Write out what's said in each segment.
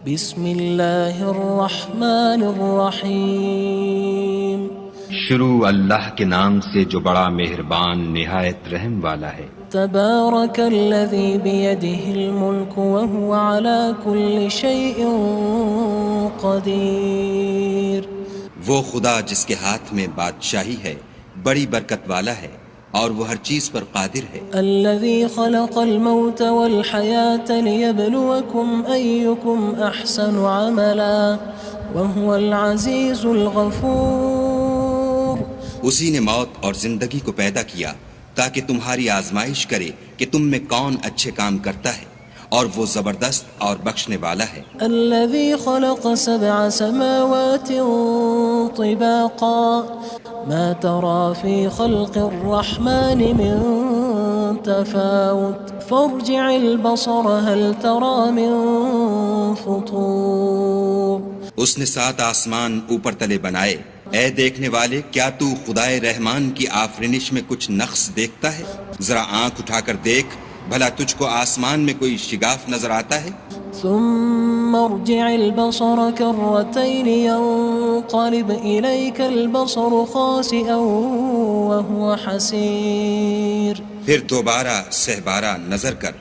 بسم اللہ الرحمن الرحیم شروع اللہ کے نام سے جو بڑا مہربان نہایت رحم والا ہے۔ تبارک الذی بیدہ الملک وہو علی کل شیء قدیر۔ وہ خدا جس کے ہاتھ میں بادشاہی ہے بڑی برکت والا ہے اور وہ ہر چیز پر قادر ہے۔ الذی خلق الموت والحیاة لیبلوکم ایکم احسن عملا وہو العزیز الغفور۔ اسی نے موت اور زندگی کو پیدا کیا تاکہ تمہاری آزمائش کرے کہ تم میں کون اچھے کام کرتا ہے، اور وہ زبردست اور بخشنے والا ہے۔ الذي خلق 7 سماوات طباقا ما ترى في خلق الرحمن من تفاوت فارجع البصر هل ترى من فطور۔ اس نے 7 آسمان اوپر تلے بنائے، اے دیکھنے والے کیا تو خدائے رحمان کی آفرینش میں کچھ نقص دیکھتا ہے؟ ذرا آنکھ اٹھا کر دیکھ، بھلا تجھ کو آسمان میں کوئی شگاف نظر آتا ہے؟ ثم ارجع البصر كرتين ينقلب إليك البصر خاسئا وهو حسير۔ پھر دوبارہ سہبارہ نظر کر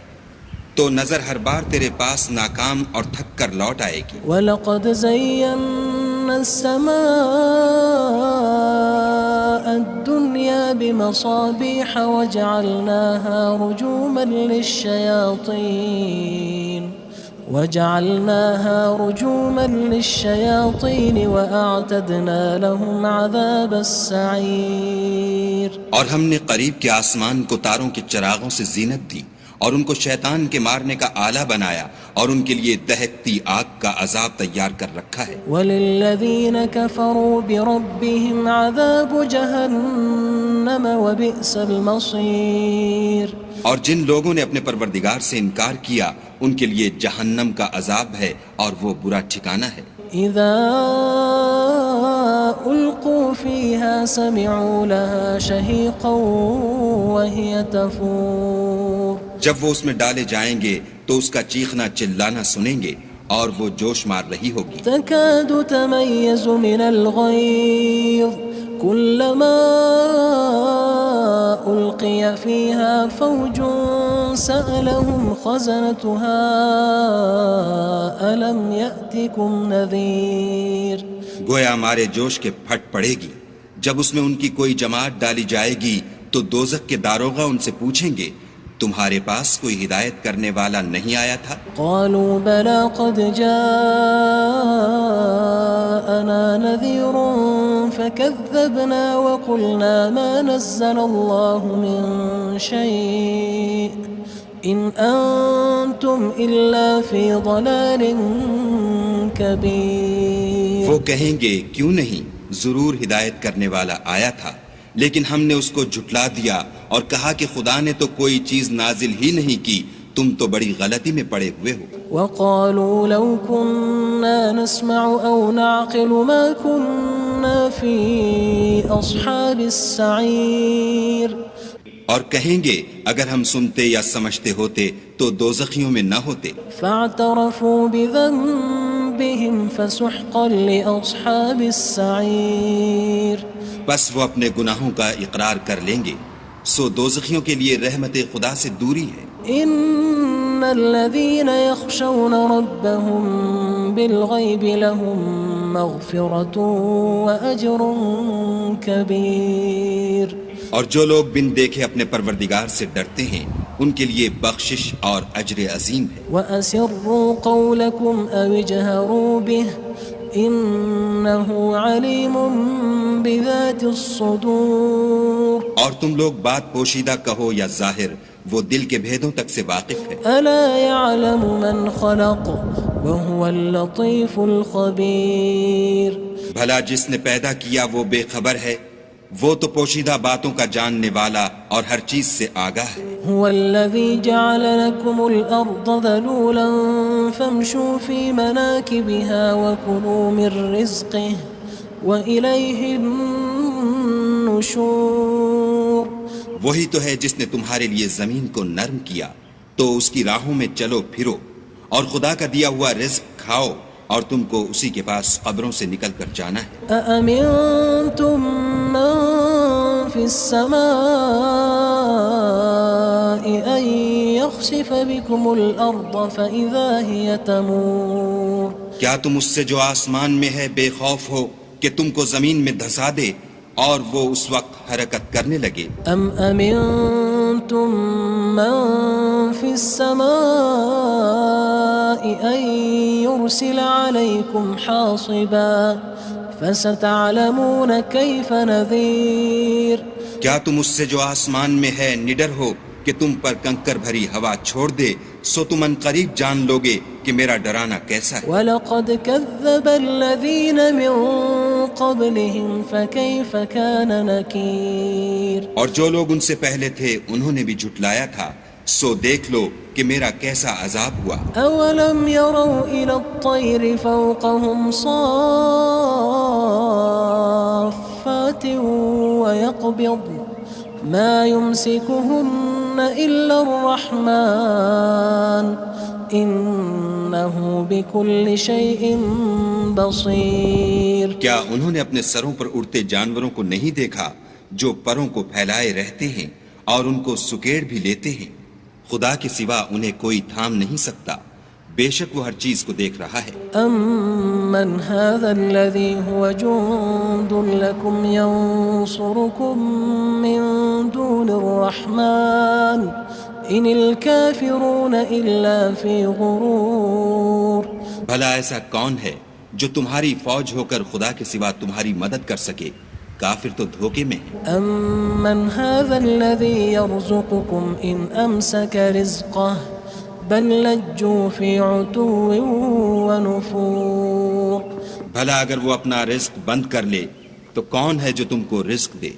تو نظر ہر بار تیرے پاس ناکام اور تھک کر لوٹ آئے گی۔ وَلَقَدْ زَيَّنَّا السَّمَاءَ الدُّنْيَا بِمَصَابِيحَ وَجَعَلْنَاهَا رُجُومًا لِلشَّيَاطِينِ وَأَعْتَدْنَا لَهُمْ عَذَابَ السَّعِيرِ۔ اور ہم نے قریب کے آسمان کو تاروں کے چراغوں سے زینت دی اور ان کو شیطان کے مارنے کا آلہ بنایا، اور ان کے لیے دہکتی آگ کا عذاب تیار کر رکھا ہے۔ وَلِلَّذِينَ كَفَرُوا بِرَبِّهِمْ عَذَابُ جَهَنَّمَ وَبِئْسَ الْمَصِيرُ۔ اور جن لوگوں نے اپنے پروردگار سے انکار کیا ان کے لیے جہنم کا عذاب ہے اور وہ برا ٹھکانہ ہے۔ اذا القوا فيها سمعوا لها شهيقا وهي تفور۔ جب وہ اس میں ڈالے جائیں گے تو اس کا چیخنا چلانا سنیں گے اور وہ جوش مار رہی ہوگی۔ تكاد تميز من الغيظ كلما ألقي فيها فوج سألهم خزنتها ألم يأتكم نذير۔ گویا مارے جوش کے پھٹ پڑے گی جب اس میں ان کی کوئی جماعت ڈالی جائے گی تو دوزخ کے داروغہ ان سے پوچھیں گے تمہارے پاس کوئی ہدایت کرنے والا نہیں آیا تھا؟ قالوا بلى قد جاءنا نذير فكذبنا وقلنا ما نزل الله من شيء إن أنتم إلا في ضلال كبير۔ وہ کہیں گے کیوں نہیں، ضرور ہدایت کرنے والا آیا تھا، لیکن ہم نے اس کو جھٹلا دیا اور کہا کہ خدا نے تو کوئی چیز نازل ہی نہیں کی، تم تو بڑی غلطی میں پڑے ہوئے ہو۔ وقالوا لو كنا نسمع أو نعقل ما كنا في أصحاب السعير۔ اور کہیں گے اگر ہم سنتے یا سمجھتے ہوتے تو دوزخیوں میں نہ ہوتے۔ فاعترفوا بذنبهم فسحقا لأصحاب السعير۔ بس وہ اپنے گناہوں کا اقرار کر لیں گے، سو دوزخیوں کے لیے رحمت خدا سے دوری ہے۔ ان الذين يخشون ربهم بالغيب لهم مغفرة وأجر كبير۔ اور جو لوگ بن دیکھے اپنے پروردگار سے ڈرتے ہیں ان کے لیے بخشش اور اجر عظیم ہے۔ وَأَسِرُّوا قَوْلَكُمْ أَوِ اجْهَرُوا بِهِ إِنَّهُ عَلِيمٌ بِذَاتِ الصُّدُورِ۔ اور تم لوگ بات پوشیدہ کہو یا ظاہر، وہ دل کے بھیدوں تک سے واقف ہے۔ أَلَا يَعْلَمُ مَنْ خَلَقَ وَهُوَ اللَّطِيفُ الْخَبِيرُ۔ بھلا جس نے پیدا کیا وہ بے خبر ہے، وہ تو پوشیدہ باتوں کا جاننے والا اور ہر چیز سے آگاہ ہے۔ هو الذي جعل لكم الأرض ذلولا فامشوا في مناكبها وكلوا من رزقه وإليه النشور۔ وہی تو ہے جس نے تمہارے لیے زمین کو نرم کیا تو اس کی راہوں میں چلو پھرو اور خدا کا دیا ہوا رزق کھاؤ اور تم کو اسی کے پاس قبروں سے نکل کر جانا ہے۔ أأمنتم من في السماء أن يخسف بكم الأرض فإذا هي تمور کیا تم اس سے جو آسمان میں ہے بے خوف ہو کہ تم کو زمین میں دھسا دے اور وہ اس وقت حرکت کرنے لگے؟ أم أمنتم من في السماء أن يرسل عليكم حاصبا فستعلمون كيف نذير کیا تم اس سے جو آسمان میں ہے نڈر ہو کہ تم پر کنکر بھری ہوا چھوڑ دے، سو تم ان قریب جان لوگے کہ میرا ڈرانا کیسا ہے۔ وَلَقَدْ كَذَّبَ الَّذِينَ مِن قَبْلِهِمْ فَكَيْفَ كَانَ نَكِيرٌ اور جو لوگ ان سے پہلے تھے انہوں نے بھی جھٹلایا تھا، سو دیکھ لو کہ میرا کیسا عذاب ہوا۔ أَوَلَمْ يَرَوْا إِلَى الطَّيْرِ فَوْقَهُمْ صَافَّاتٍ وَيَقْبِضْنَ مَا يُمْسِكُهُنَّ إِلَّا الرَّحْمَنُ إِنَّهُ بِكُلِّ شَيْءٍ بَصِيرٌ کیا انہوں نے اپنے سروں پر اڑتے جانوروں کو نہیں دیکھا جو پروں کو پھیلائے رہتے ہیں اور ان کو سکیڑ بھی لیتے ہیں؟ خدا کے سوا انہیں کوئی تھام نہیں سکتا، بے شک وہ ہر چیز کو دیکھ رہا ہے۔ أَمَّنْ هَذَا الَّذِي هُوَ جُندٌ لَكُمْ يَنصُرُكُم مِّن دُونِ الرَّحْمَنِ إِنِ الْكَافِرُونَ إِلَّا فِي غُرُورٍ بھلا ایسا کون ہے جو تمہاری فوج ہو کر خدا کے سوا تمہاری مدد کر سکے؟ کافر تو دھوکے میں ہے۔ أَمَّنْ هَذَا الَّذِي يَرْزُقُكُمْ إِنْ أَمْسَكَ رِزْقَهُ بَلْ لَجُّوا فِي عُتُوٍّ وَنُفُورٍ بھلا اگر وہ اپنا رزق بند کر لے تو کون ہے جو تم کو رزق دے؟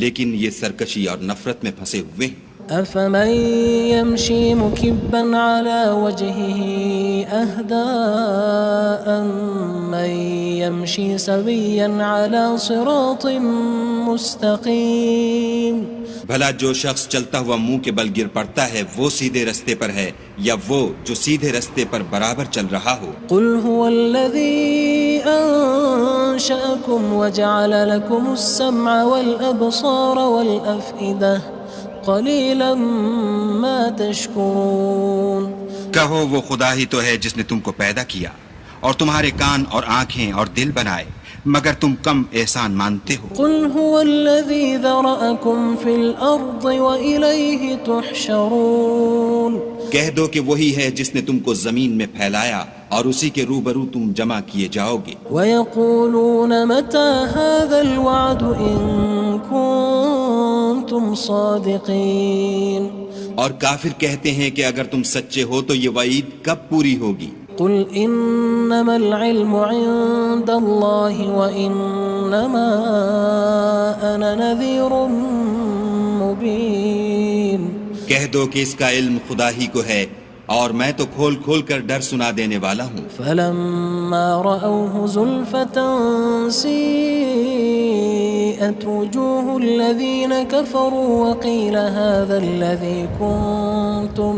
لیکن یہ سرکشی اور نفرت میں پھنسے ہوئے ہیں۔ أَفَمَن يَمْشِي مُكِبًّا عَلَى وَجْهِهِ أَهْدَىٰ أَمَّن يَمْشِي سَوِيًّا عَلَى صِرَاطٍ مُّسْتَقِيمٍ بھلا جو شخص چلتا ہوا منہ کے بل گر پڑتا ہے وہ سیدھے رستے پر ہے یا وہ جو سیدھے رستے پر برابر چل رہا ہو؟ قُلْ هُوَ الَّذِي أَنشَأَكُمْ وَجَعَلَ لَكُمُ السَّمْعَ وَالْأَبْصَارَ وَالْأَفْئِدَةَ قَلِيلًا مَا تَشْكُرُونَ کہو وہ خدا ہی تو ہے جس نے تم کو پیدا کیا اور تمہارے کان اور آنکھیں اور دل بنائے، مگر تم کم احسان مانتے ہو۔ قُلْ هُوَ الَّذِي ذَرَأَكُمْ فِي الْأَرْضِ وَإِلَيْهِ تُحْشَرُونَ کہہ دو کہ وہی ہے جس نے تم کو زمین میں پھیلایا اور اسی کے روبرو تم جمع کیے جاؤ گے۔ وَيَقُولُونَ مَتَى هَذَا الْوَعْدُ إِن كُنتُمْ صَادِقِينَ اور کافر کہتے ہیں کہ اگر تم سچے ہو تو یہ وعید کب پوری ہوگی؟ قُلْ إِنَّمَا الْعِلْمُ عِندَ اللَّهِ وَإِنَّمَا أَنَا نَذِيرٌ مُّبِينٌ کہہ دو کہ اس کا علم خدا ہی کو ہے اور میں تو کھول کھول کر ڈر سنا دینے والا ہوں۔ فَلَمَّا رَأَوْهُ زُلْفَةً سِيئَتْ وُجُوهُ الَّذِينَ كَفَرُوا وَقِيلَ هَذَا الَّذِي كُنتُم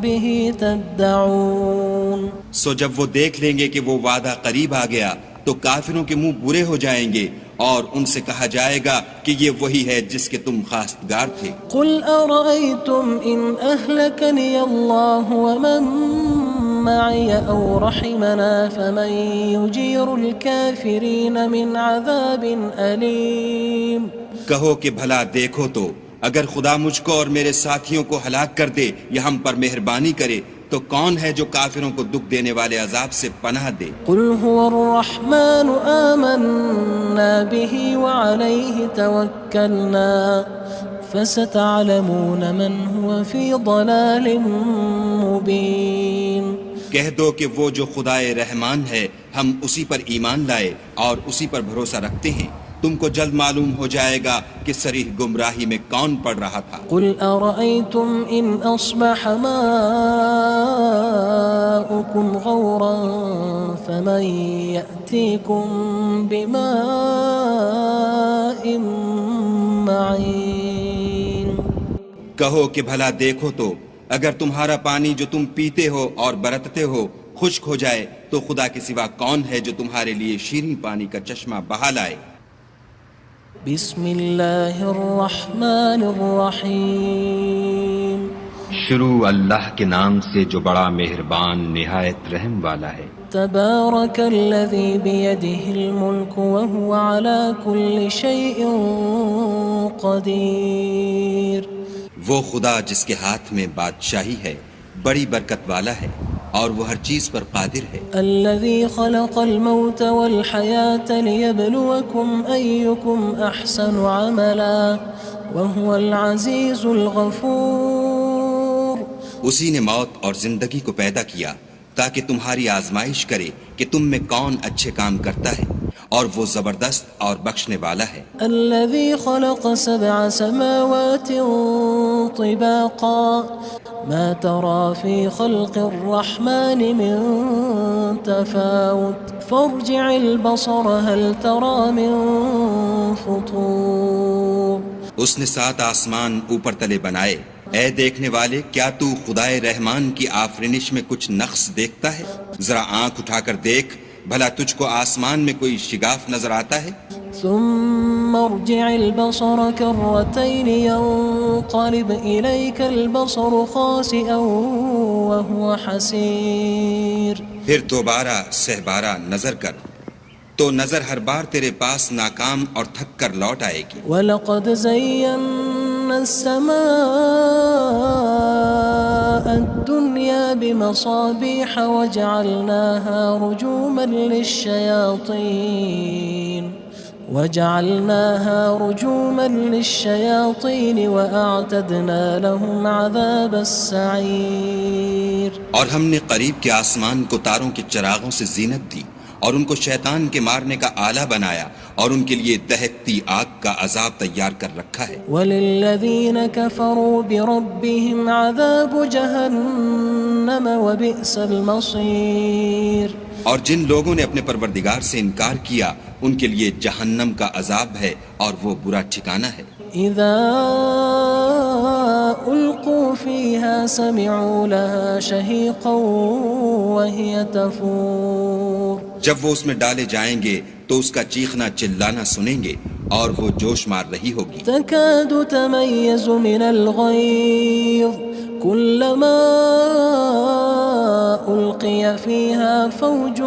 بِهِ تَدَّعُونَ سو جب وہ دیکھ لیں گے کہ وہ وعدہ قریب آ گیا تو کافروں کے منہ برے ہو جائیں گے اور ان سے کہا جائے گا کہ یہ وہی ہے جس کے تم خواستگار تھے۔ قُلْ أَرَأَيْتُمْ إِنْ أَهْلَكَنِيَ اللَّهُ وَمَن مَّعِيَ أَوْ رَحِمَنَا فَمَن يُجِيرُ الْكَافِرِينَ مِنْ عَذَابٍ أَلِيمٍ کہو کہ بھلا دیکھو تو اگر خدا مجھ کو اور میرے ساتھیوں کو ہلاک کر دے یا ہم پر مہربانی کرے تو کون ہے جو کافروں کو دکھ دینے والے عذاب سے پناہ دے؟ قُلْ هُوَ الرَّحْمَنُ آمَنَّا بِهِ وَعَلَيْهِ تَوَكَّلْنَا فَسَتَعْلَمُونَ مَنْ هُوَ فِي ضَلَالٍ مُّبِينٍ کہہ دو کہ وہ جو خدائے رحمان ہے ہم اسی پر ایمان لائے اور اسی پر بھروسہ رکھتے ہیں، تم کو جلد معلوم ہو جائے گا کہ صریح گمراہی میں کون پڑ رہا تھا۔ قُلْ أَرَأَيْتُمْ إِنْ أَصْبَحَ مَاؤُكُمْ غَوْرًا فَمَن يَأْتِيكُم بِمَاءٍ مَّعِينٍ کہو کہ بھلا دیکھو تو اگر تمہارا پانی جو تم پیتے ہو اور برتتے ہو خشک ہو جائے تو خدا کے سوا کون ہے جو تمہارے لیے شیریں پانی کا چشمہ بہا لائے؟ بسم اللہ الرحمن الرحیم شروع اللہ کے نام سے جو بڑا مہربان نہایت رحم والا ہے۔ تبارک الذی بیدہ الملک وہو علی کل شیء قدیر۔ وہ خدا جس کے ہاتھ میں بادشاہی ہے بڑی برکت والا ہے اور وہ ہر چیز پر قادر ہے۔ الذي خلق الموت والحياة ليبلوكم أيكم أحسن عملا وهو العزيز الغفور۔ اسی نے موت اور زندگی کو پیدا کیا تاکہ تمہاری آزمائش کرے کہ تم میں کون اچھے کام کرتا ہے، اور وہ زبردست اور بخشنے والا ہے۔ الذي خلق 7 سماوات طباقا ما ترى في خلق الرحمن من تفاوت فارجع البصر هل ترى من فطور۔ اس نے 7 آسمان اوپر تلے بنائے، اے دیکھنے والے کیا تو خدائے رحمان کی آفرینش میں کچھ نقص دیکھتا ہے؟ ذرا آنکھ اٹھا کر دیکھ، بھلا تجھ کو آسمان میں کوئی شگاف نظر آتا ہے؟ ثم ارجع البصر كرتين ينقلب إليك البصر خاسئا وهو حسير۔ پھر دوبارہ سہبارہ نظر کر تو نظر ہر بار تیرے پاس ناکام اور تھک کر لوٹ آئے گی۔ وَلَقَدْ زَيَّنَّا السَّمَاءَ الدُّنْيَا بِمَصَابِيحَ وَجَعَلْنَاهَا رُجُومًا لِلشَّيَاطِينِ وَأَعْتَدْنَا لَهُمْ عَذَابَ السَّعِيرِ۔ اور ہم نے قریب کے آسمان کو تاروں کے چراغوں سے زینت دی اور ان کو شیطان کے مارنے کا آلہ بنایا، اور ان کے لیے دہکتی آگ کا عذاب تیار کر رکھا ہے۔ وَلِلَّذِينَ كَفَرُوا بِرَبِّهِمْ عَذَابُ جَهَنَّمَ وَبِئْسَ الْمَصِيرُ۔ اور جن لوگوں نے اپنے پروردگار سے انکار کیا ان کے لیے جہنم کا عذاب ہے اور وہ برا ٹھکانہ ہے۔ اذا القوا فيها سمعوا لها شهيقا وهي تفور۔ جب وہ اس میں ڈالے جائیں گے تو اس کا چیخنا چلانا سنیں گے اور وہ جوش مار رہی ہوگی۔ تكاد تميز من الغيظ كلما ألقي فيها فوج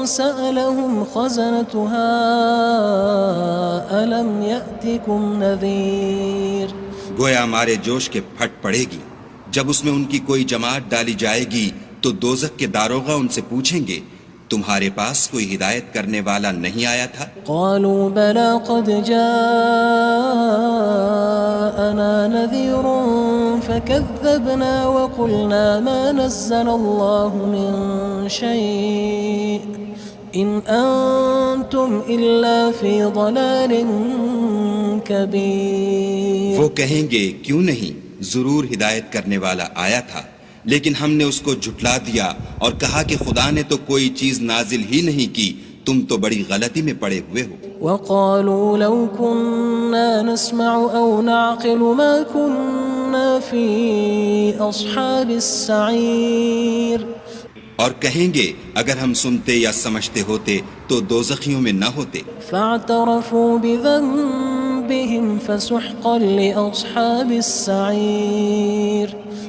سألهم خزنتها ألم يأتكم نذير۔ گویا ہمارے جوش کے پھٹ پڑے گی جب اس میں ان کی کوئی جماعت ڈالی جائے گی تو دوزخ کے داروغہ ان سے پوچھیں گے تمہارے پاس کوئی ہدایت کرنے والا نہیں آیا تھا؟ قالوا بلى قد جاءنا نذير فكذبنا وقلنا ما نزل الله من شيء إن أنتم إلا في ضلال كبير۔ وہ کہیں گے کیوں نہیں، ضرور ہدایت کرنے والا آیا تھا، لیکن ہم نے اس کو جھٹلا دیا اور کہا کہ خدا نے تو کوئی چیز نازل ہی نہیں کی، تم تو بڑی غلطی میں پڑے ہوئے ہو۔ وقالوا لو كنا نسمع أو نعقل ما كنا في أصحاب السعير۔ اور کہیں گے اگر ہم سنتے یا سمجھتے ہوتے تو دوزخیوں میں نہ ہوتے۔ فاعترفوا بذنبهم فسحقا لأصحاب السعير۔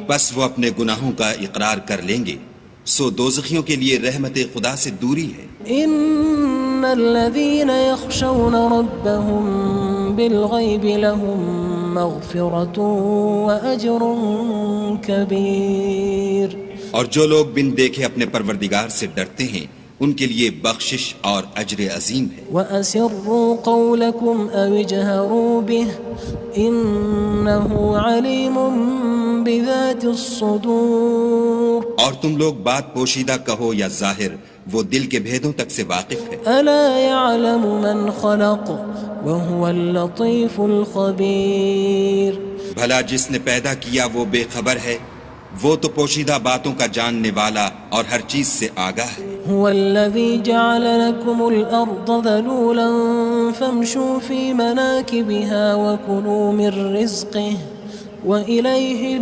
بس وہ اپنے گناہوں کا اقرار کر لیں گے، سو دوزخیوں کے لیے رحمت خدا سے دوری ہے۔ ان الذين يخشون ربهم بالغيب لهم مغفرة وأجر كبير۔ اور جو لوگ بن دیکھے اپنے پروردگار سے ڈرتے ہیں ان کے لیے بخشش اور اجر عظیم ہے۔ وَأَسِرُّوا قَوْلَكُمْ أَوِ اجْهَرُوا بِهِ إِنَّهُ عَلِيمٌ بِذَاتِ الصُّدُورِ۔ اور تم لوگ بات پوشیدہ کہو یا ظاہر، وہ دل کے بھیدوں تک سے واقف ہے۔ أَلَا يَعْلَمُ مَنْ خَلَقَ وَهُوَ اللَّطِيفُ الْخَبِيرُ۔ بھلا جس نے پیدا کیا وہ بے خبر ہے، وہ تو پوشیدہ باتوں کا جاننے والا اور ہر چیز سے آگاہ ہے۔ هو الذي جعل لكم الأرض ذلولا فامشوا في مناكبها وكلوا من رزقه وإليه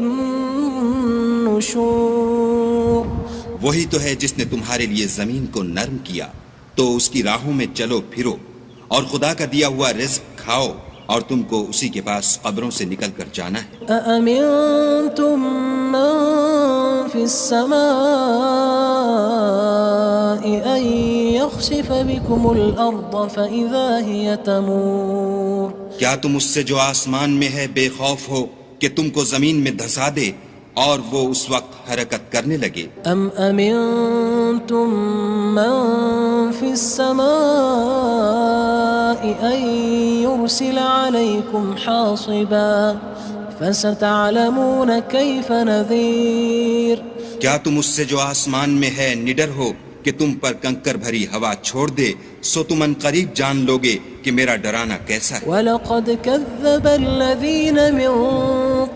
النشور۔ وہی تو ہے جس نے تمہارے لیے زمین کو نرم کیا تو اس کی راہوں میں چلو پھرو اور خدا کا دیا ہوا رزق کھاؤ اور تم کو اسی کے پاس قبروں سے نکل کر جانا ہے. أأمنتم من في السماء أن يخسف بكم الأرض فإذا هي تمور. کیا تم اس سے جو آسمان میں ہے بے خوف ہو کہ تم کو زمین میں دھسا دے اور وہ اس وقت حرکت کرنے لگے؟ أم أمنتم من في السماء أن يرسل عليكم حاصبا فستعلمون كيف نذير. کیا تم اس سے جو آسمان میں ہے نڈر ہو کہ تم پر کنکر بھری ہوا چھوڑ دے سو تم ان قریب جان لوگے کہ میرا ڈرانا کیسا ہے. وَلَقَدْ كَذَّبَ الَّذِينَ مِن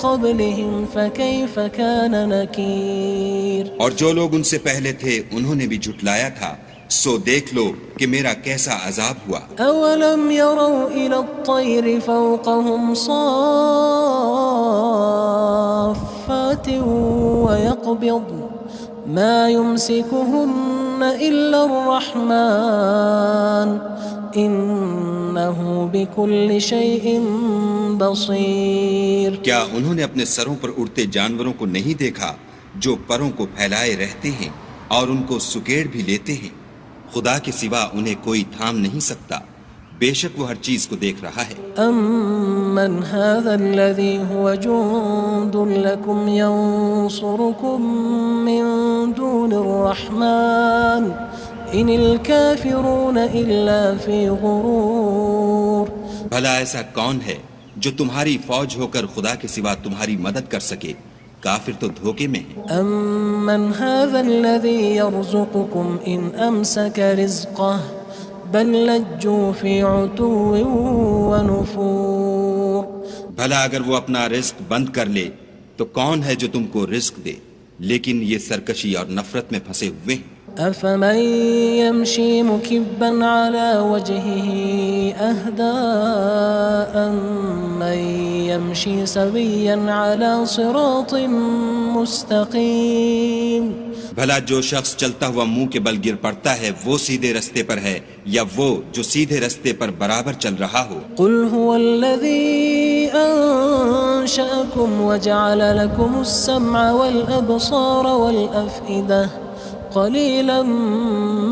قَبْلِهِمْ فَكَيْفَ كَانَ نَكِيرٌ. اور جو لوگ ان سے پہلے تھے انہوں نے بھی جھٹلایا تھا سو دیکھ لو کہ میرا کیسا عذاب ہوا. أَوَلَمْ يَرَوْا إِلَى الطَّيْرِ فَوْقَهُمْ صَافَّاتٍ وَيَقْبِضْنَ مَا يُمْسِكُهُنَّ إِلَّا الرَّحْمَنُ إِنَّهُ بِكُلِّ شَيْءٍ بَصِيرٌ. کیا انہوں نے اپنے سروں پر اڑتے جانوروں کو نہیں دیکھا جو پروں کو پھیلائے رہتے ہیں اور ان کو سکیڑ بھی لیتے ہیں؟ خدا کے سوا انہیں کوئی تھام نہیں سکتا، بے شک وہ ہر چیز کو دیکھ رہا ہے. أَمَّنْ هَذَا الَّذِي هُوَ جُندٌ لَكُمْ يَنصُرُكُم مِّن دُونِ الرَّحْمَنِ إِنِ الْكَافِرُونَ إِلَّا فِي غُرُورٍ. بھلا ایسا کون ہے جو تمہاری فوج ہو کر خدا کے سوا تمہاری مدد کر سکے؟ کافر تو دھوکے میں ہیں. أَمَّنْ هَذَا الَّذِي يَرْزُقُكُمْ إِنْ أَمْسَكَ رِزْقَهُ بَلْ لَجُّوا فِي عُتُوٍّ وَنُفُورٍ. بھلا اگر وہ اپنا رزق بند کر لے تو کون ہے جو تم کو رزق دے؟ لیکن یہ سرکشی اور نفرت میں پھنسے ہوئے ہیں. أَفَمَن يَمْشِي مُكِبًّا عَلَى وَجْهِهِ أَهْدَىٰ أَمَّن يَمْشِي سَوِيًّا عَلَى صِرَاطٍ مُّسْتَقِيمٍ. بھلا جو شخص چلتا ہوا منہ کے بل گر پڑتا ہے وہ سیدھے رستے پر ہے یا وہ جو سیدھے رستے پر برابر چل رہا ہو؟ قُلْ هُوَ الَّذِي أَنشَأَكُمْ وَجَعَلَ لَكُمُ السَّمْعَ وَالْأَبْصَارَ وَالْأَفْئِدَةَ قَلِيلًا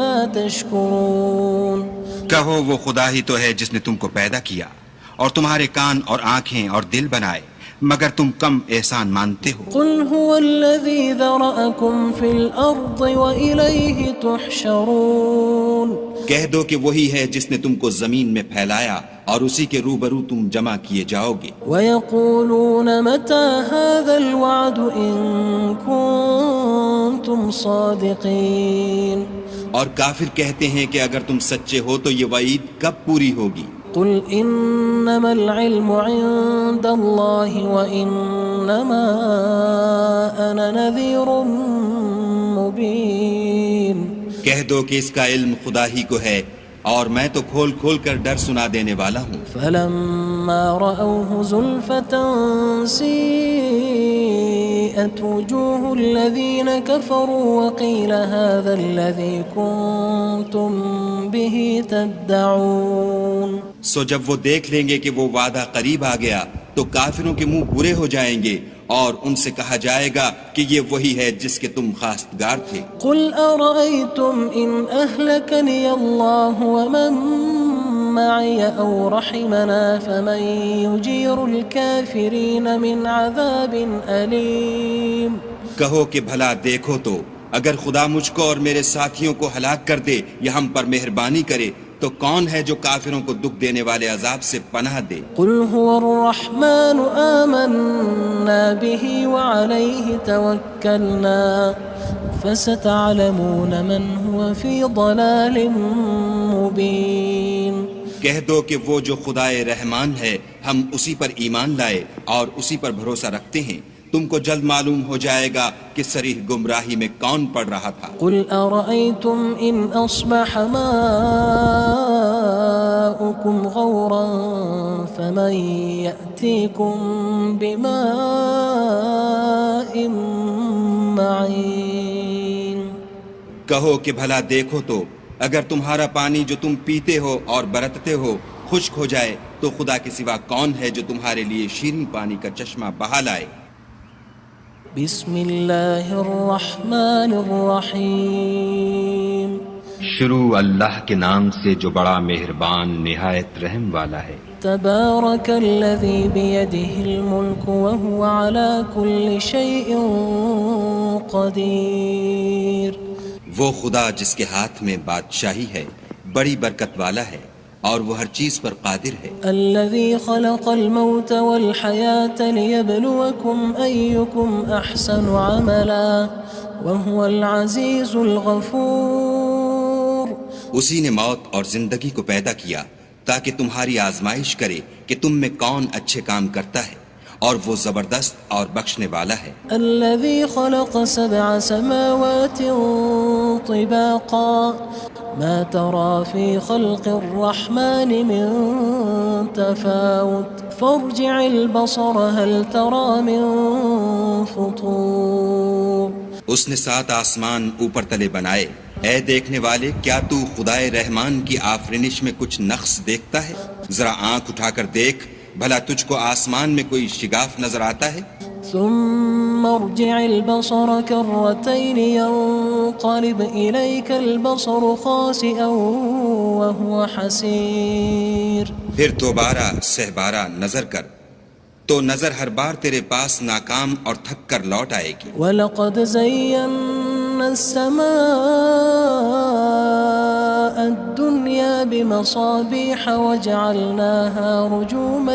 مَا تَشْكُرُونَ. کہو وہ خدا ہی تو ہے جس نے تم کو پیدا کیا اور تمہارے کان اور آنکھیں اور دل بنائے مگر تم کم احسان مانتے ہو. قُلْ هُوَ الَّذِي ذَرَأَكُمْ فِي الْأَرْضِ وَإِلَيْهِ تُحْشَرُونَ. کہہ دو کہ وہی ہے جس نے تم کو زمین میں پھیلایا اور اسی کے روبرو تم جمع کیے جاؤ گے. وَيَقُولُونَ مَتَى هَذَا الْوَعْدُ إِن كُنتُمْ صَادِقِينَ. اور کافر کہتے ہیں کہ اگر تم سچے ہو تو یہ وعید کب پوری ہوگی؟ قُلْ إِنَّمَا الْعِلْمُ عِندَ اللَّهِ وَإِنَّمَا أَنَا نَذِيرٌ مُّبِينٌ. کہہ دو کہ اس کا علم خدا ہی کو ہے اور میں تو کھول کھول کر ڈر سنا دینے والا ہوں. فَلَمَّا رَأَوْهُ زُلْفَةً سِيئَتْ وُجُوهُ الَّذِينَ كَفَرُوا وَقِيلَ هَذَا الَّذِي كُنتُم بِهِ تَدَّعُونَ. سو جب وہ دیکھ لیں گے کہ وہ وعدہ قریب آ گیا تو کافروں کے منہ برے ہو جائیں گے اور ان سے کہا جائے گا کہ یہ وہی ہے جس کے تم خواستگار تھے. قُلْ أَرَأَيْتُمْ إِنْ أَهْلَكَنِيَ اللَّهُ وَمَن مَّعِيَ أَوْ رَحِمَنَا فَمَن يُجِيرُ الْكَافِرِينَ مِنْ عَذَابٍ أَلِيمٍ. کہو کہ بھلا دیکھو تو اگر خدا مجھ کو اور میرے ساتھیوں کو ہلاک کر دے یا ہم پر مہربانی کرے تو کون ہے جو کافروں کو دکھ دینے والے عذاب سے پناہ دے؟ قُلْ هُوَ الرَّحْمَنُ آمَنَّا بِهِ وَعَلَيْهِ تَوَكَّلْنَا فَسَتَعْلَمُونَ مَنْ هُوَ فِي ضَلَالٍ مُّبِينٍ. کہہ دو کہ وہ جو خدائے رحمان ہے ہم اسی پر ایمان لائے اور اسی پر بھروسہ رکھتے ہیں تم کو جلد معلوم ہو جائے گا کہ صریح گمراہی میں کون پڑ رہا تھا. قُلْ أَرَأَيْتُمْ إِنْ أَصْبَحَ مَاؤُكُمْ غَوْرًا فَمَن يَأْتِيكُم بِمَاءٍ مَّعِينٍ. کہو کہ بھلا دیکھو تو اگر تمہارا پانی جو تم پیتے ہو اور برتتے ہو خشک ہو جائے تو خدا کے سوا کون ہے جو تمہارے لیے شیریں پانی کا چشمہ بہا لائے؟ بسم اللہ الرحمن الرحیم شروع اللہ کے نام سے جو بڑا مہربان نہایت رحم والا ہے۔ تبارک الذی بیدہ الملک وہو علی کل شیء قدیر۔ وہ خدا جس کے ہاتھ میں بادشاہی ہے بڑی برکت والا ہے اور وہ ہر چیز پر قادر ہے۔ الذی خلق الموت والحیاة لیبلوکم ایکم احسن عملا وہو العزیز الغفور۔ اسی نے موت اور زندگی کو پیدا کیا تاکہ تمہاری آزمائش کرے کہ تم میں کون اچھے کام کرتا ہے، اور وہ زبردست اور بخشنے والا ہے۔ الذي خلق 7 سماوات طباقا ما ترى في خلق الرحمن من تفاوت فارجع البصر هل ترى من فطور۔ اس نے 7 آسمان اوپر تلے بنائے، اے دیکھنے والے کیا تو خدائے رحمان کی آفرینش میں کچھ نقص دیکھتا ہے؟ ذرا آنکھ اٹھا کر دیکھ، بھلا تجھ کو آسمان میں کوئی شگاف نظر آتا ہے؟ ثم ارجع البصر كرتين ينقلب إليك البصر خاسئا وهو حسير۔ پھر دوبارہ سہبارہ نظر کر تو نظر ہر بار تیرے پاس ناکام اور تھک کر لوٹ آئے گی۔ وَلَقَدْ زَيَّنَّا السَّمَاءَ الدُّنْيَا بِمَصَابِيحَ وَجَعَلْنَاهَا رُجُومًا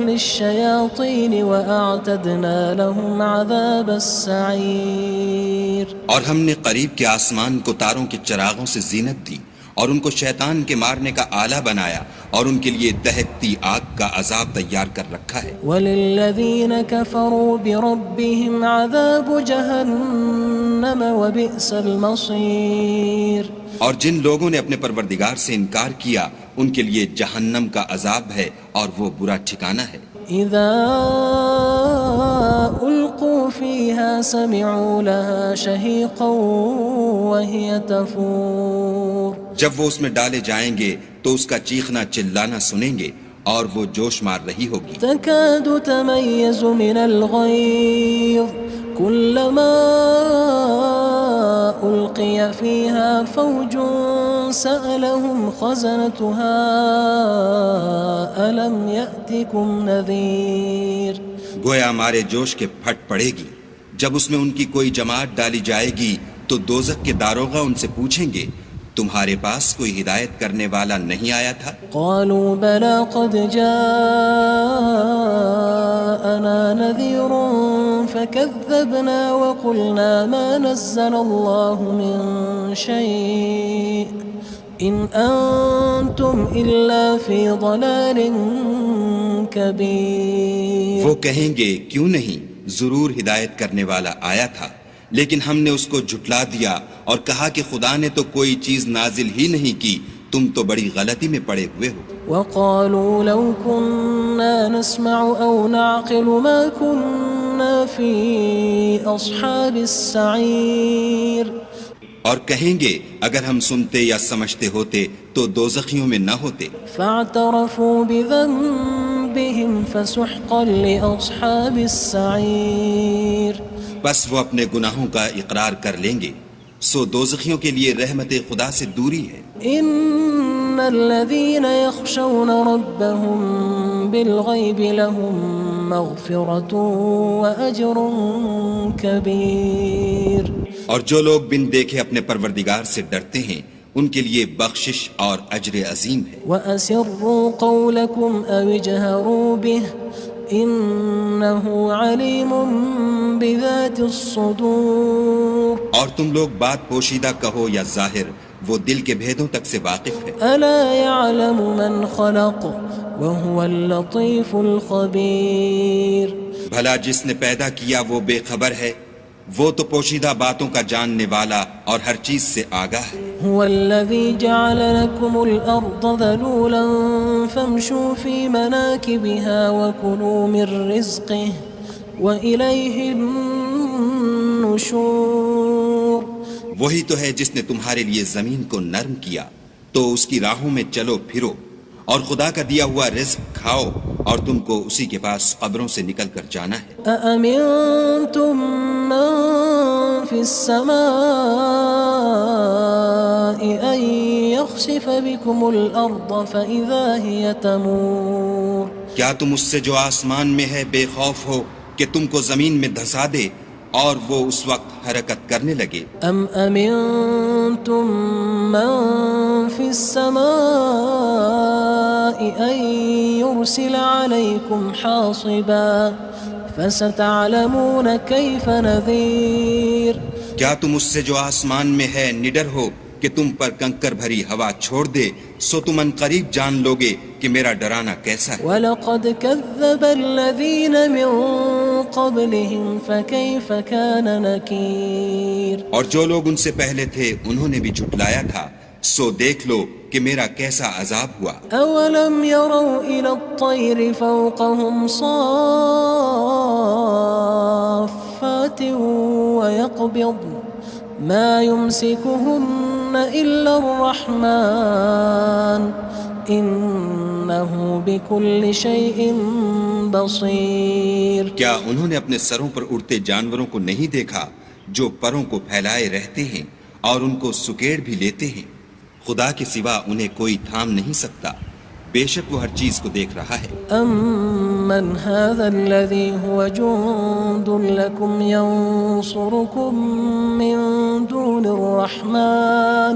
لِلشَّيَاطِينِ وَأَعْتَدْنَا لَهُمْ عَذَابَ السَّعِيرِ۔ اور ہم نے قریب کے آسمان کو تاروں کے چراغوں سے زینت دی اور ان کو شیطان کے مارنے کا آلہ بنایا اور ان کے لیے دہکتی آگ کا عذاب تیار کر رکھا ہے۔ وَلِلَّذِينَ كَفَرُوا بِرَبِّهِمْ عَذَابُ جَهَنَّمَ وَبِئْسَ الْمَصِيرُ۔ اور جن لوگوں نے اپنے پروردگار سے انکار کیا ان کے لیے جہنم کا عذاب ہے اور وہ برا ٹھکانہ ہے۔ اذا القوا فيها سمعوا لها شهيقا وهي تفور۔ جب وہ اس میں ڈالے جائیں گے تو اس کا چیخنا چلانا سنیں گے اور وہ جوش مار رہی ہوگی۔ تكاد تميز من الغيظ كلما ألقي فيها فوج سألهم خزنتها ألم يأتكم نذير۔ گویا ہمارے جوش کے پھٹ پڑے گی جب اس میں ان کی کوئی جماعت ڈالی جائے گی تو دوزخ کے داروغہ ان سے پوچھیں گے تمہارے پاس کوئی ہدایت کرنے والا نہیں آیا تھا؟ قالوا بلى قد جاءنا نذير فكذبنا وقلنا ما نزل الله من شيء إن أنتم إلا في ضلال كبير۔ وہ کہیں گے کیوں نہیں، ضرور ہدایت کرنے والا آیا تھا، لیکن ہم نے اس کو جھٹلا دیا اور کہا کہ خدا نے تو کوئی چیز نازل ہی نہیں کی، تم تو بڑی غلطی میں پڑے ہوئے ہو۔ وقالوا لو كنا نسمع أو نعقل ما كنا في أصحاب السعير۔ اور کہیں گے اگر ہم سنتے یا سمجھتے ہوتے تو دوزخیوں میں نہ ہوتے۔ فاعترفوا بذنبهم فسحقا لأصحاب السعير۔ بس وہ اپنے گناہوں کا اقرار کر لیں گے، سو دوزخیوں کے لیے رحمت خدا سے دوری ہے۔ ان الذين يخشون ربهم بالغيب لهم مغفرة واجر كبير۔ اور جو لوگ بن دیکھے اپنے پروردگار سے ڈرتے ہیں ان کے لیے بخشش اور اجر عظیم ہے۔ واسروا قولكم او اجهروا به انه علیم بذات الصدور۔ اور تم لوگ بات پوشیدہ کہو یا ظاہر، وہ دل کے بھیدوں تک سے واقف ہے۔ الا يعلم من خلق وهو اللطيف الخبير۔ بھلا جس نے پیدا کیا وہ بے خبر ہے، وہ تو پوشیدہ باتوں کا جاننے والا اور ہر چیز سے آگاہ ہے۔ هو الذي جعل لكم الأرض ذلولا فامشوا في مناكبها وكلوا من رزقه وإليه النشور. وہی تو ہے جس نے تمہارے لیے زمین کو نرم کیا تو اس کی راہوں میں چلو پھرو، اور خدا کا دیا ہوا رزق کھاؤ، اور تم کو اسی کے پاس قبروں سے نکل کر جانا ہے. أأمنتم من في السماء أن يخسف بكم الأرض فإذا هي تمور. کیا تم اس سے جو آسمان میں ہے بے خوف ہو کہ تم کو زمین میں دھسا دے اور وہ اس وقت حرکت کرنے لگے؟ أم أمنتم من في السماء أن يرسل عليكم حاصبا فستعلمون كيف نذير. کیا تم اس سے جو آسمان میں ہے نڈر ہو کہ تم پر کنکر بھری ہوا چھوڑ دے، سو تم ان قریب جان لوگے کہ میرا ڈرانا کیسا ہے. وَلَقَدْ كَذَّبَ الَّذِينَ مِن قَبْلِهِمْ فَكَيْفَ كَانَ نَكِيرٌ. اور جو لوگ ان سے پہلے تھے انہوں نے بھی جھٹلایا تھا، سو دیکھ لو کہ میرا کیسا عذاب ہوا. أَوَلَمْ يَرَوْا إِلَى الطَّيْرِ فَوْقَهُمْ صَافَّاتٍ وَيَقْبِضْنَ مَا يُمْسِكُهُنَّ إِلَّا الرَّحْمَنُ إِنَّهُ بِكُلِّ شَيْءٍ بَصِيرٌ. کیا انہوں نے اپنے سروں پر اڑتے جانوروں کو نہیں دیکھا جو پروں کو پھیلائے رہتے ہیں اور ان کو سکیڑ بھی لیتے ہیں؟ خدا کے سوا انہیں کوئی تھام نہیں سکتا، بے شک وہ ہر چیز کو دیکھ رہا ہے. أَمَّنْ هَذَا الَّذِي هُوَ جُندٌ لَكُمْ يَنصُرُكُم مِّن دُونِ الرَّحْمَنِ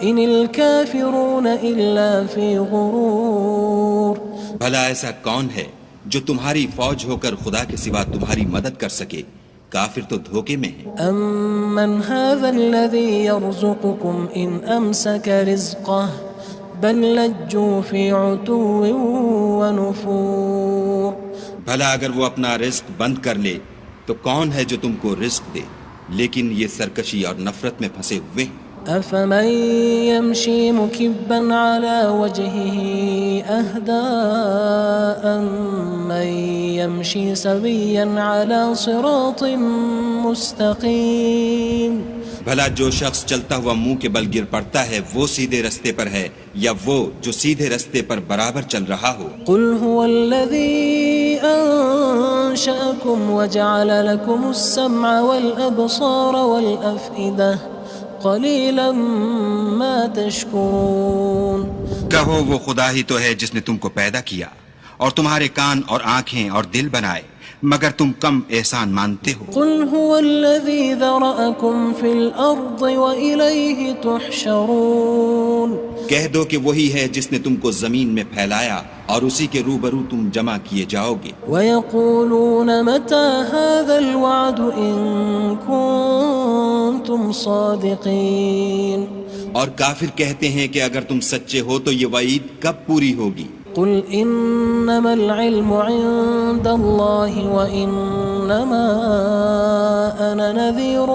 إِنِ الْكَافِرُونَ إِلَّا فِي غُرُورٍ. بھلا ایسا کون ہے جو تمہاری فوج ہو کر خدا کے سوا تمہاری مدد کر سکے؟ کافر تو دھوکے میں ہیں. أَمَّنْ هَذَا الَّذِي يَرْزُقُكُمْ إِنْ أَمْسَكَ رِزْقَهُ بَلْ لَجُّوا فِي عُتُوٍّ وَنُفُورٍ. بھلا اگر وہ اپنا رزق بند کر لے تو کون ہے جو تم کو رزق دے؟ لیکن یہ سرکشی اور نفرت میں پھنسے ہوئے ہیں. أَفَمَن يَمْشِي مُكِبًّا عَلَى وَجْهِهِ أَهْدَىٰ أَمَّن يَمْشِي سَوِيًّا عَلَى صِرَاطٍ مُّسْتَقِيمٍ. بھلا جو شخص چلتا ہوا منہ کے بل گر پڑتا ہے وہ سیدھے رستے پر ہے یا وہ جو سیدھے رستے پر برابر چل رہا ہو؟ قُلْ هُوَ الَّذِي أَنشَأَكُمْ وَجَعَلَ لَكُمُ السَّمْعَ وَالْأَبْصَارَ وَالْأَفْئِدَةَ قَلِيلًا مَا تَشْكُرُونَ. کہو وہ خدا ہی تو ہے جس نے تم کو پیدا کیا اور تمہارے کان اور آنکھیں اور دل بنائے، مگر تم کم احسان مانتے ہو. قُلْ هُوَ الَّذِي ذَرَأَكُمْ فِي الْأَرْضِ وَإِلَيْهِ تُحْشَرُونَ. کہہ دو کہ وہی ہے جس نے تم کو زمین میں پھیلایا اور اسی کے روبرو تم جمع کیے جاؤ گے. وَيَقُولُونَ مَتَى هَذَا الْوَعْدُ إِن كُنتُمْ صَادِقِينَ. اور کافر کہتے ہیں کہ اگر تم سچے ہو تو یہ وعید کب پوری ہوگی؟ قُلْ إِنَّمَا الْعِلْمُ عِندَ اللَّهِ وَإِنَّمَا أَنَا نَذِيرٌ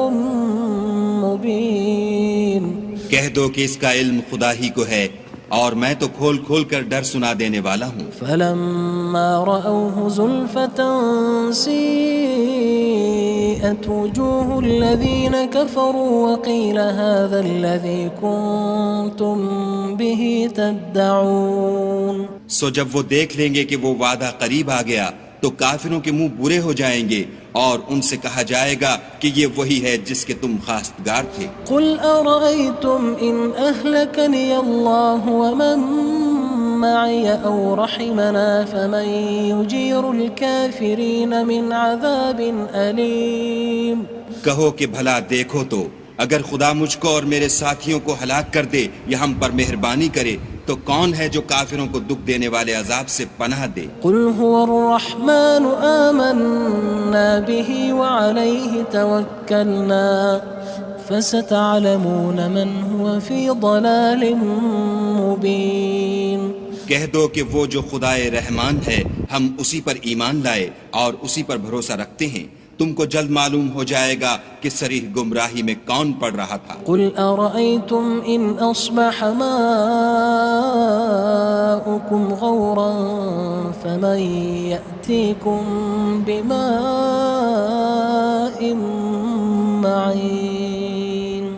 مُّبِينٌ. کہہ دو کہ اس کا علم خدا ہی کو ہے اور میں تو کھول کھول کر ڈر سنا دینے والا ہوں. فَلَمَّا رَأَوْهُ زُلْفَةً سِيئَتْ وُجُوهُ الَّذِينَ كَفَرُوا وَقِيلَ هَذَا الَّذِي كُنتُم بِهِ تَدَّعُونَ. سو جب وہ دیکھ لیں گے کہ وہ وعدہ قریب آ گیا تو کافروں کے منہ برے ہو جائیں گے اور ان سے کہا جائے گا کہ یہ وہی ہے جس کے تم خواستگار تھے. قُلْ أَرَأَيْتُمْ إِنْ أَهْلَكَنِيَ اللَّهُ وَمَن مَّعِيَ أَوْ رَحِمَنَا فَمَن يُجِيرُ الْكَافِرِينَ مِنْ عَذَابٍ أَلِيمٍ. کہو کہ بھلا دیکھو تو اگر خدا مجھ کو اور میرے ساتھیوں کو ہلاک کر دے یا ہم پر مہربانی کرے تو کون ہے جو کافروں کو دکھ دینے والے عذاب سے پناہ دے؟ قُلْ هُوَ الرَّحْمَنُ آمَنَّا بِهِ وَعَلَيْهِ تَوَكَّلْنَا فَسَتَعْلَمُونَ مَنْ هُوَ فِي ضَلَالٍ مُّبِينٍ. کہہ دو کہ وہ جو خدائے رحمان ہے ہم اسی پر ایمان لائے اور اسی پر بھروسہ رکھتے ہیں، تم کو جلد معلوم ہو جائے گا کہ صریح گمراہی میں کون پڑ رہا تھا۔ قل أرأيتم إن أصبح ماؤكم غورا فمن يأتيكم بماء معين۔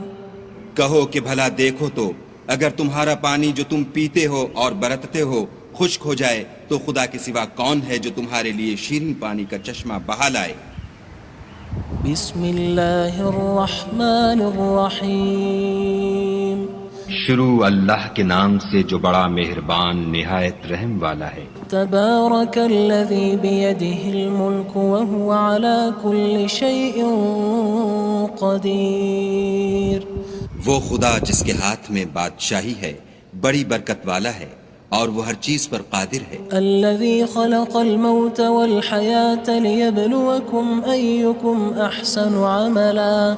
کہو کہ بھلا دیکھو تو اگر تمہارا پانی جو تم پیتے ہو اور برتتے ہو خشک ہو جائے تو خدا کے سوا کون ہے جو تمہارے لیے شیریں پانی کا چشمہ بہا لائے۔ بسم اللہ الرحمن الرحیم۔ شروع اللہ کے نام سے جو بڑا مہربان نہایت رحم والا ہے۔ تبارک الذی بیدہ الملک وہو علی کل شیء قدیر۔ وہ خدا جس کے ہاتھ میں بادشاہی ہے بڑی برکت والا ہے اور وہ ہر چیز پر قادر ہے۔ الذي خلق الموت والحياة ليبلوكم أيكم أحسن عملا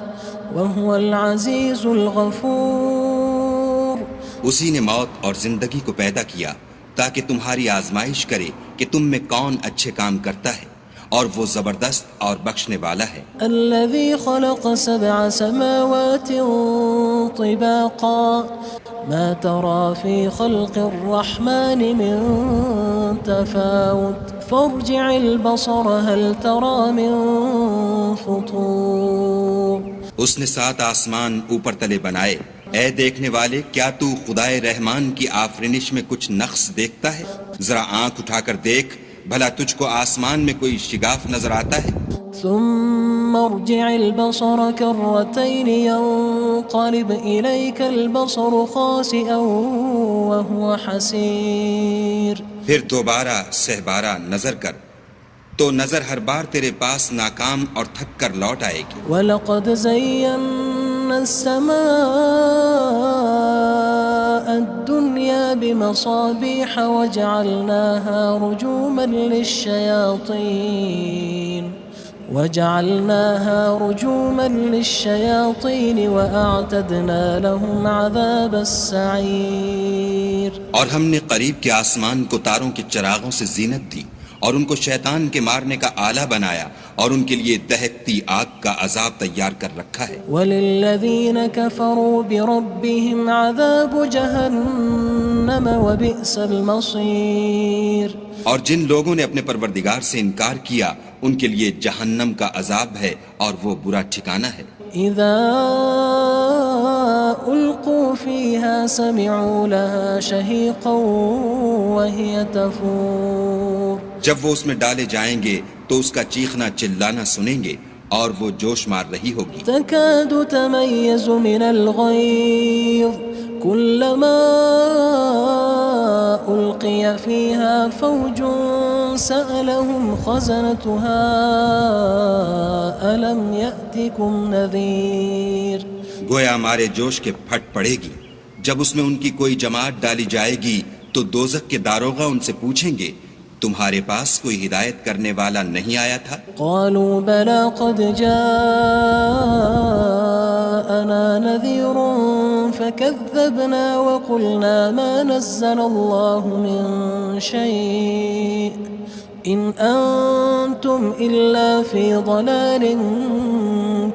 وهو العزيز الغفور۔ اسی نے موت اور زندگی کو پیدا کیا تاکہ تمہاری آزمائش کرے کہ تم میں کون اچھے کام کرتا ہے اور وہ زبردست اور بخشنے والا ہے۔ الذي خلق 7 سماوات طباقا ما ترى في خلق الرحمن من تفاوت فارجع البصر هل ترى من فطور۔ اس نے 7 آسمان اوپر تلے بنائے، اے دیکھنے والے کیا تو خدائے رحمان کی آفرینش میں کچھ نقص دیکھتا ہے؟ ذرا آنکھ اٹھا کر دیکھ بھلا تجھ کو آسمان میں کوئی شگاف نظر آتا ہے؟ ثم ارجع البصر كرتين ينقلب إليك البصر خاسئا وهو حسير۔ پھر دوبارہ سہبارہ نظر کر تو نظر ہر بار تیرے پاس ناکام اور تھک کر لوٹ آئے گی۔ وَلَقَدْ زَيَّنَّا السَّمَاءَ الدُّنْيَا بِمَصَابِيحَ وَجَعَلْنَاهَا رُجُومًا لِلشَّيَاطِينِ وَأَعْتَدْنَا لَهُمْ عَذَابَ السَّعِيرِ۔ اور ہم نے قریب کے آسمان کو تاروں کے چراغوں سے زینت دی اور ان کو شیطان کے مارنے کا آلہ بنایا اور ان کے لیے دہکتی آگ کا عذاب تیار کر رکھا ہے۔ وَلِلَّذِينَ كَفَرُوا بِرَبِّهِمْ عَذَابُ جَهَنَّمَ وَبِئْسَ الْمَصِيرُ۔ اور جن لوگوں نے اپنے پروردگار سے انکار کیا ان کے لیے جہنم کا عذاب ہے اور وہ برا ٹھکانہ ہے۔ اذا القوا فيها سمعوا لها شهيقا وهي تفور۔ جب وہ اس میں ڈالے جائیں گے تو اس کا چیخنا چلانا سنیں گے اور وہ جوش مار رہی ہوگی۔ تكاد تميز من الغيظ كلما ألقي فيها فوج سألهم خزنتها ألم يأتكم نذير۔ گویا ہمارے جوش کے پھٹ پڑے گی جب اس میں ان کی کوئی جماعت ڈالی جائے گی تو دوزخ کے داروغہ ان سے پوچھیں گے تمہارے پاس کوئی ہدایت کرنے والا نہیں آیا تھا؟ قالوا بلى قد جاءنا نذير فكذبنا وقلنا ما نزل الله من شيء إن أنتم إلا في ضلال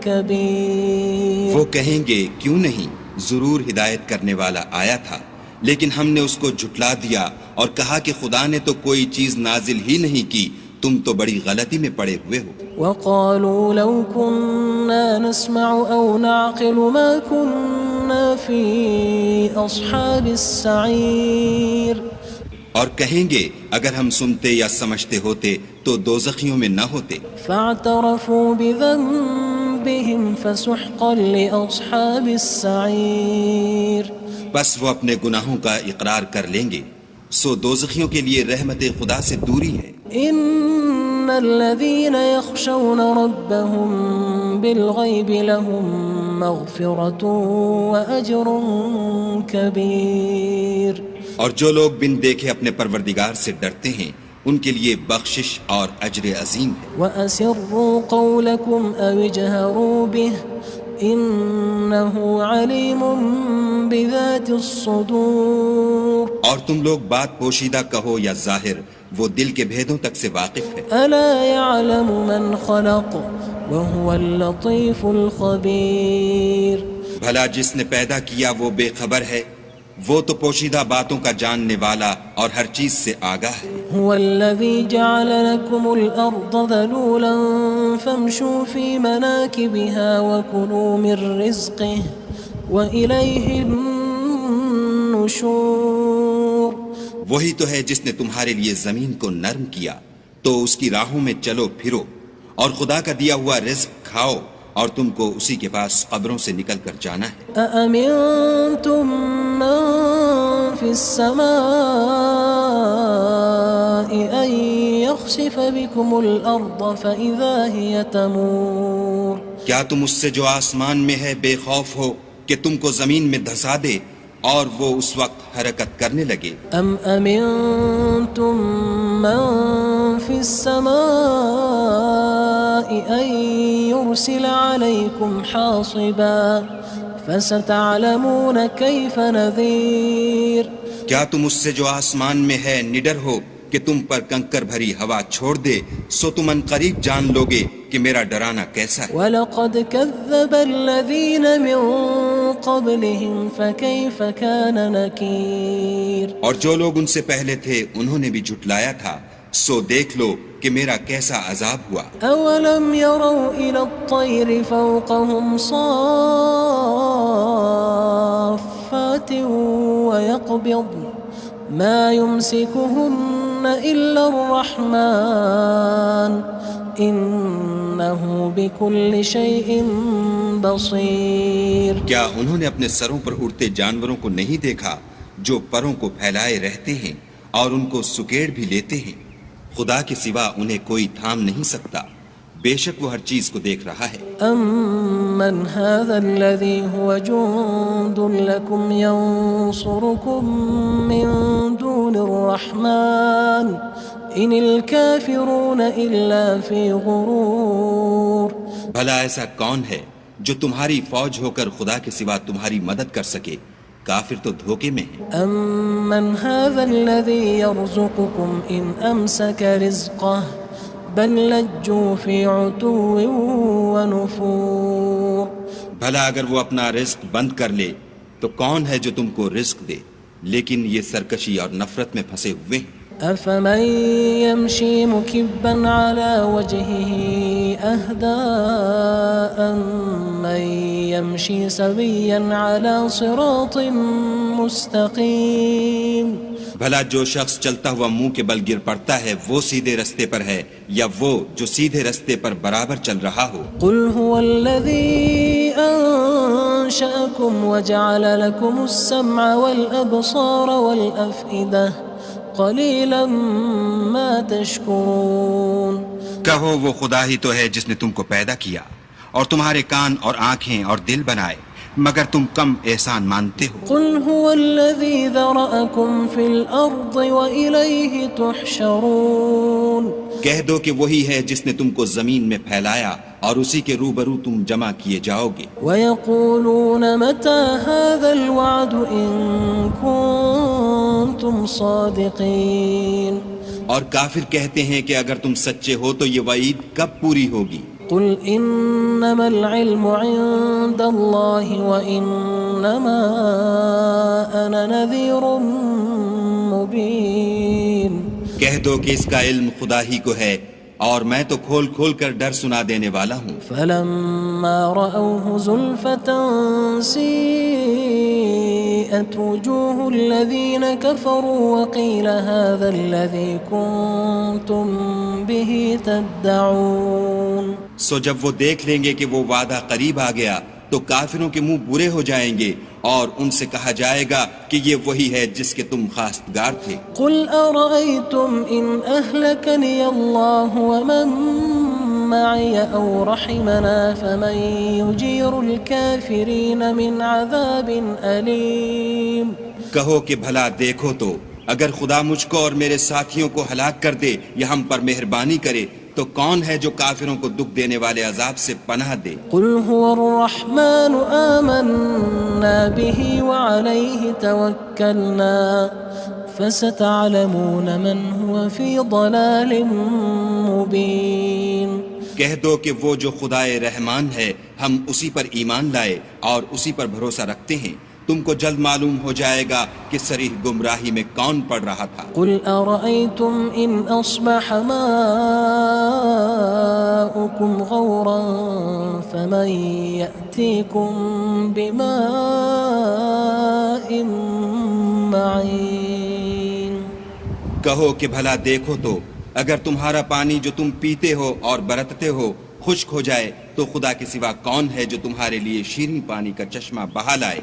كبير۔ وہ کہیں گے کیوں نہیں، ضرور ہدایت کرنے والا آیا تھا، لیکن ہم نے اس کو جھٹلا دیا اور کہا کہ خدا نے تو کوئی چیز نازل ہی نہیں کی، تم تو بڑی غلطی میں پڑے ہوئے ہو۔ وقالوا لو كنا نسمع أو نعقل ما كنا في أصحاب السعير۔ اور کہیں گے اگر ہم سنتے یا سمجھتے ہوتے تو دوزخیوں میں نہ ہوتے۔ فاعترفوا بذنبهم فسحقا لأصحاب السعير۔ بس وہ اپنے گناہوں کا اقرار کر لیں گے، سو دوزخیوں کے لیے رحمت خدا سے دوری ہے۔ ان الذين يخشون ربهم بالغيب لهم مغفرة وأجر كبير۔ اور جو لوگ بن دیکھے اپنے پروردگار سے ڈرتے ہیں ان کے لیے بخشش اور اجر عظیم ہے۔ وَأَسِرُّوا قَوْلَكُمْ أَوِ اجْهَرُوا بِهِ إِنَّهُ عَلِيمٌ بِذَاتِ الصُّدُورِ۔ اور تم لوگ بات پوشیدہ کہو یا ظاہر، وہ دل کے بھیدوں تک سے واقف ہے۔ أَلَا يَعْلَمُ مَنْ خَلَقَ وهو اللطيف الخبير. بھلا جس نے پیدا کیا وہ بے خبر ہے، وہ تو پوشیدہ باتوں کا جاننے والا اور ہر چیز سے آگاہ ہے. هو الذي جعل لكم الأرض ذلولا فامشوا في مناكبها وكلوا من رزقه وإليه النشور. وہی تو ہے جس نے تمہارے لیے زمین کو نرم کیا تو اس کی راہوں میں چلو پھرو اور خدا کا دیا ہوا رزق کھاؤ اور تم کو اسی کے پاس قبروں سے نکل کر جانا ہے. أأمنتم من في السماء أن يخسف بكم الأرض فإذا هي تمور. کیا تم اس سے جو آسمان میں ہے بے خوف ہو کہ تم کو زمین میں دھسا دے اور وہ اس وقت حرکت کرنے لگے؟ أم أمنتم من في السماء أن يرسل عليكم حاصبا فستعلمون كيف نذير. کیا تم اس سے جو آسمان میں ہے نڈر ہو کہ تم پر کنکر بھری ہوا چھوڑ دے، سو تم ان قریب جان لوگے کہ میرا ڈرانا کیسا ہے. وَلَقَدْ كَذَّبَ الَّذِينَ مِن قَبْلِهِمْ فَكَيْفَ كَانَ نَكِيرٌ. اور جو لوگ ان سے پہلے تھے انہوں نے بھی جھٹلایا تھا، سو دیکھ لو کہ میرا کیسا عذاب ہوا. أَوَلَمْ يَرَوْا إِلَى الطَّيْرِ فَوْقَهُمْ صَافَّاتٍ وَيَقْبِضْنَ مَا يُمْسِكُهُنَّ إِلَّا الرَّحْمَنُ إِنَّهُ بِكُلِّ شَيْءٍ بَصِيرٌ. کیا انہوں نے اپنے سروں پر اڑتے جانوروں کو نہیں دیکھا جو پروں کو پھیلائے رہتے ہیں اور ان کو سکیڑ بھی لیتے ہیں؟ خدا کے سوا انہیں کوئی تھام نہیں سکتا، بے شک وہ ہر چیز کو دیکھ رہا ہے. أَمَّنْ هَذَا الَّذِي هُوَ جُندٌ لَكُمْ يَنصُرُكُم مِّن دُونِ الرَّحْمَنِ إِنِ الْكَافِرُونَ إِلَّا فِي غُرُورٍ. بھلا ایسا کون ہے جو تمہاری فوج ہو کر خدا کے سوا تمہاری مدد کر سکے؟ کافر تو دھوکے میں ہیں. أَمَّنْ هَذَا الَّذِي يَرْزُقُكُمْ إِنْ أَمْسَكَ رِزْقَهُ بَلْ لَجُّوا فِي عُتُوٍّ وَنُفُورٍ. بھلا اگر وہ اپنا رزق بند کر لے تو کون ہے جو تم کو رزق دے؟ لیکن یہ سرکشی اور نفرت میں پھنسے ہوئے ہیں. أَفَمَن يَمْشِي مُكِبًّا عَلَى وَجْهِهِ أَهْدَىٰ أَمَّن يَمْشِي سَوِيًّا عَلَى صِرَاطٍ مُّسْتَقِيمٍ. بھلا جو شخص چلتا ہوا منہ کے بل گر پڑتا ہے وہ سیدھے رستے پر ہے یا وہ جو سیدھے رستے پر برابر چل رہا ہو؟ قُلْ هُوَ الَّذِي أَنشَأَكُمْ وَجَعَلَ لَكُمُ السَّمْعَ وَالْأَبْصَارَ وَالْأَفْئِدَةَ قَلِيلًا مَا تَشْكُرُونَ. کہو وہ خدا ہی تو ہے جس نے تم کو پیدا کیا اور تمہارے کان اور آنکھیں اور دل بنائے، مگر تم کم احسان مانتے ہو. قُلْ هُوَ الَّذِي ذَرَأَكُمْ فِي الْأَرْضِ وَإِلَيْهِ تُحْشَرُونَ. کہہ دو کہ وہی ہے جس نے تم کو زمین میں پھیلایا اور اسی کے روبرو تم جمع کیے جاؤ گے. وَيَقُولُونَ مَتَى هَذَا الْوَعْدُ إِن كُنتُمْ صَادِقِينَ. اور کافر کہتے ہیں کہ اگر تم سچے ہو تو یہ وعید کب پوری ہوگی؟ قُلْ إِنَّمَا الْعِلْمُ عِندَ اللَّهِ وَإِنَّمَا أَنَا نَذِيرٌ مُّبِينٌ. کہہ دو کہ اس کا علم خدا ہی کو ہے اور میں تو کھول کھول کر ڈر سنا دینے والا ہوں. فَلَمَّا رَأَوْهُ زُلْفَةً سِيئَتْ وُجُوهُ الَّذِينَ كَفَرُوا وَقِيلَ هَذَا الَّذِي كُنتُم بِهِ تَدَّعُونَ. سو جب وہ دیکھ لیں گے کہ وہ وعدہ قریب آ گیا تو کافروں کے منہ برے ہو جائیں گے اور ان سے کہا جائے گا کہ یہ وہی ہے جس کے تم خواستگار تھے. قُلْ أَرَأَيْتُمْ إِنْ أَهْلَكَنِيَ اللَّهُ وَمَن مَّعِيَ أَوْ رَحِمَنَا فَمَن يُجِيرُ الْكَافِرِينَ مِنْ عَذَابٍ أَلِيمٍ. کہو کہ بھلا دیکھو تو اگر خدا مجھ کو اور میرے ساتھیوں کو ہلاک کر دے یا ہم پر مہربانی کرے تو کون ہے جو کافروں کو دکھ دینے والے عذاب سے پناہ دے؟ قُلْ هُوَ الرَّحْمَنُ آمَنَّا بِهِ وَعَلَيْهِ تَوَكَّلْنَا فَسَتَعْلَمُونَ مَنْ هُوَ فِي ضَلَالٍ مُّبِينٍ. کہہ دو کہ وہ جو خدائے رحمان ہے ہم اسی پر ایمان لائے اور اسی پر بھروسہ رکھتے ہیں، تم کو جلد معلوم ہو جائے گا کہ صریح گمراہی میں کون پڑ رہا تھا۔ قل أرأيتم إن أصبح ماؤكم غورا فمن يأتيكم بماء معين۔ کہو کہ بھلا دیکھو تو اگر تمہارا پانی جو تم پیتے ہو اور برتتے ہو خشک ہو جائے تو خدا کے سوا کون ہے جو تمہارے لیے شیریں پانی کا چشمہ بہا لائے۔